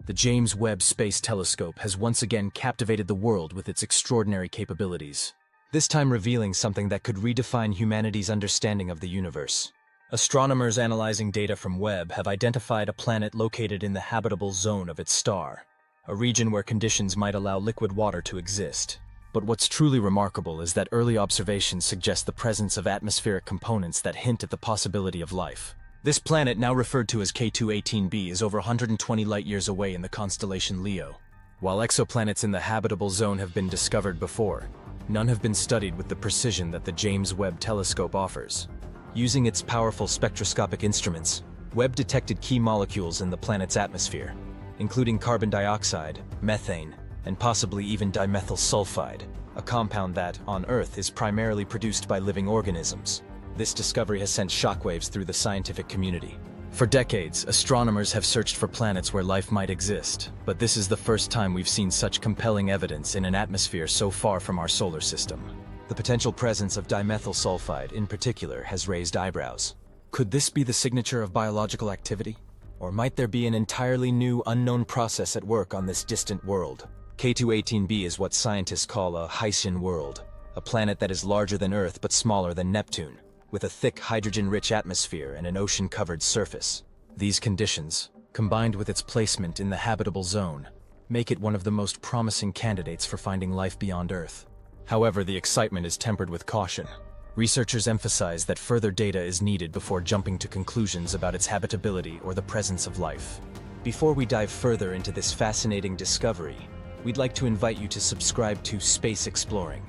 The James Webb Space Telescope has once again captivated the world with its extraordinary capabilities, this time revealing something that could redefine humanity's understanding of the universe. Astronomers analyzing data from Webb have identified a planet located in the habitable zone of its star, a region where conditions might allow liquid water to exist. But what's truly remarkable is that early observations suggest the presence of atmospheric components that hint at the possibility of life. This planet, now referred to as K2-18b, is over 120 light-years away in the constellation Leo. While exoplanets in the habitable zone have been discovered before, none have been studied with the precision that the James Webb Telescope offers. Using its powerful spectroscopic instruments, Webb detected key molecules in the planet's atmosphere, including carbon dioxide, methane, and possibly even dimethyl sulfide, a compound that, on Earth, is primarily produced by living organisms. This discovery has sent shockwaves through the scientific community. For decades, astronomers have searched for planets where life might exist, but this is the first time we've seen such compelling evidence in an atmosphere so far from our solar system. The potential presence of dimethyl sulfide, in particular, has raised eyebrows. Could this be the signature of biological activity? Or might there be an entirely new, unknown process at work on this distant world? K2-18b is what scientists call a Hycean world, a planet that is larger than Earth but smaller than Neptune, with a thick hydrogen-rich atmosphere and an ocean-covered surface. These conditions, combined with its placement in the habitable zone, make it one of the most promising candidates for finding life beyond Earth. However, the excitement is tempered with caution. Researchers emphasize that further data is needed before jumping to conclusions about its habitability or the presence of life. Before we dive further into this fascinating discovery, we'd like to invite you to subscribe to Space Exploring.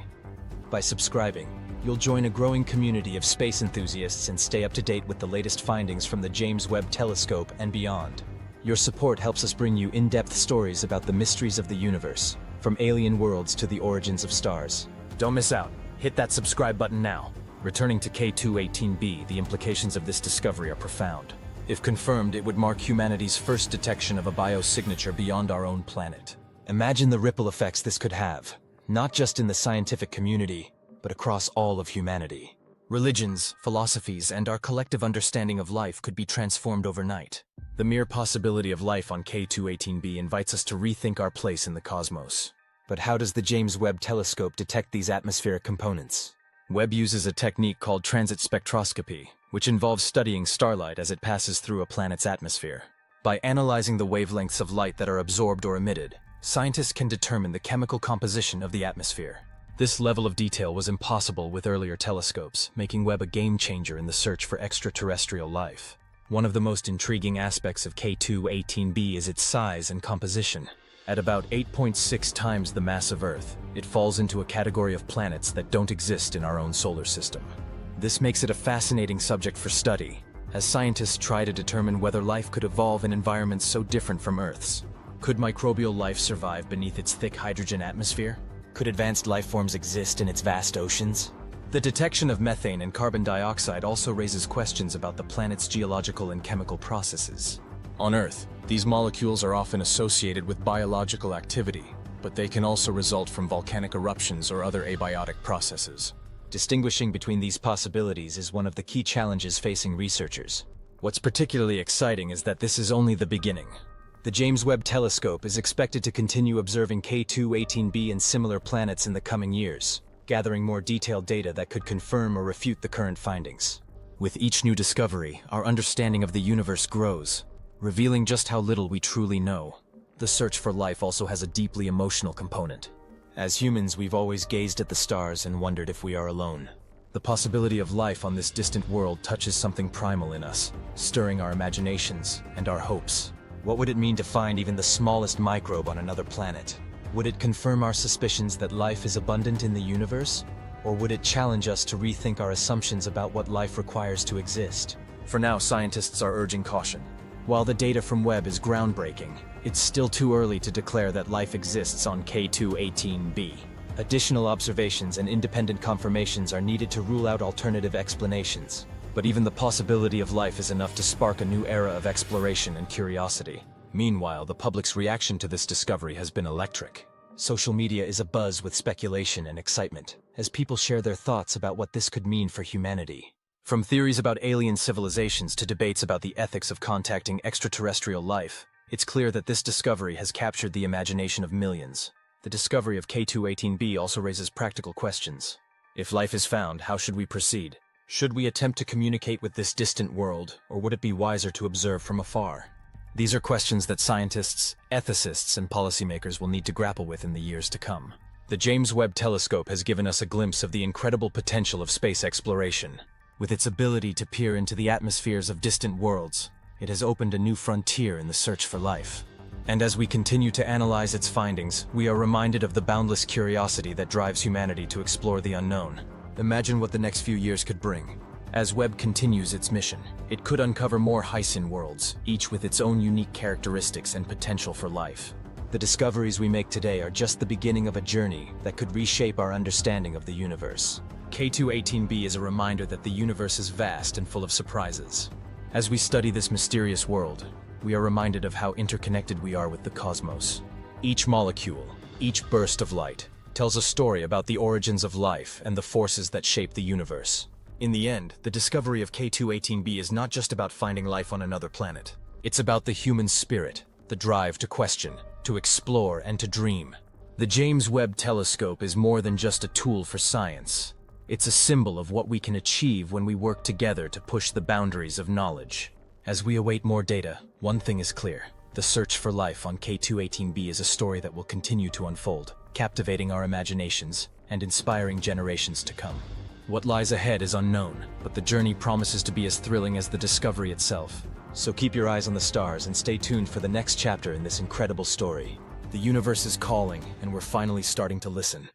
By subscribing, you'll join a growing community of space enthusiasts and stay up to date with the latest findings from the James Webb Telescope and beyond. Your support helps us bring you in-depth stories about the mysteries of the universe, from alien worlds to the origins of stars. Don't miss out. Hit that subscribe button now. Returning to K2-18b, the implications of this discovery are profound. If confirmed, it would mark humanity's first detection of a biosignature beyond our own planet. Imagine the ripple effects this could have, not just in the scientific community, but across all of humanity. Religions, philosophies, and our collective understanding of life could be transformed overnight. The mere possibility of life on K2-18b invites us to rethink our place in the cosmos. But how does the James Webb Telescope detect these atmospheric components? Webb uses a technique called transit spectroscopy, which involves studying starlight as it passes through a planet's atmosphere. By analyzing the wavelengths of light that are absorbed or emitted, scientists can determine the chemical composition of the atmosphere. This level of detail was impossible with earlier telescopes, making Webb a game-changer in the search for extraterrestrial life. One of the most intriguing aspects of K2-18b is its size and composition. At about 8.6 times the mass of Earth, it falls into a category of planets that don't exist in our own solar system. This makes it a fascinating subject for study, as scientists try to determine whether life could evolve in environments so different from Earth's. Could microbial life survive beneath its thick hydrogen atmosphere? Could advanced life forms exist in its vast oceans? The detection of methane and carbon dioxide also raises questions about the planet's geological and chemical processes. On Earth, these molecules are often associated with biological activity, but they can also result from volcanic eruptions or other abiotic processes. Distinguishing between these possibilities is one of the key challenges facing researchers. What's particularly exciting is that this is only the beginning. The James Webb Telescope is expected to continue observing K2-18b and similar planets in the coming years, gathering more detailed data that could confirm or refute the current findings. With each new discovery, our understanding of the universe grows, revealing just how little we truly know. The search for life also has a deeply emotional component. As humans, we've always gazed at the stars and wondered if we are alone. The possibility of life on this distant world touches something primal in us, stirring our imaginations and our hopes. What would it mean to find even the smallest microbe on another planet? Would it confirm our suspicions that life is abundant in the universe? Or would it challenge us to rethink our assumptions about what life requires to exist? For now, scientists are urging caution. While the data from Webb is groundbreaking, it's still too early to declare that life exists on K2-18b. Additional observations and independent confirmations are needed to rule out alternative explanations. But even the possibility of life is enough to spark a new era of exploration and curiosity. Meanwhile, the public's reaction to this discovery has been electric. Social media is abuzz with speculation and excitement, as people share their thoughts about what this could mean for humanity. From theories about alien civilizations to debates about the ethics of contacting extraterrestrial life, It's clear that this discovery has captured the imagination of millions. The discovery of K2-18b also raises practical questions. If life is found, how should we proceed? Should we attempt to communicate with this distant world, or would it be wiser to observe from afar? These are questions that scientists, ethicists, and policymakers will need to grapple with in the years to come. The James Webb Telescope has given us a glimpse of the incredible potential of space exploration. With its ability to peer into the atmospheres of distant worlds, it has opened a new frontier in the search for life. And as we continue to analyze its findings, we are reminded of the boundless curiosity that drives humanity to explore the unknown. Imagine what the next few years could bring. As Webb continues its mission, it could uncover more Hycean worlds, each with its own unique characteristics and potential for life. The discoveries we make today are just the beginning of a journey that could reshape our understanding of the universe. K2-18b is a reminder that the universe is vast and full of surprises. As we study this mysterious world, we are reminded of how interconnected we are with the cosmos. Each molecule, each burst of light, tells a story about the origins of life and the forces that shape the universe. In the end, the discovery of K2-18b is not just about finding life on another planet. It's about the human spirit, the drive to question, to explore, and to dream. The James Webb Telescope is more than just a tool for science. It's a symbol of what we can achieve when we work together to push the boundaries of knowledge. As we await more data, one thing is clear. The search for life on K2-18b is a story that will continue to unfold, captivating our imaginations and inspiring generations to come. What lies ahead is unknown, but the journey promises to be as thrilling as the discovery itself. So keep your eyes on the stars and stay tuned for the next chapter in this incredible story. The universe is calling, and we're finally starting to listen.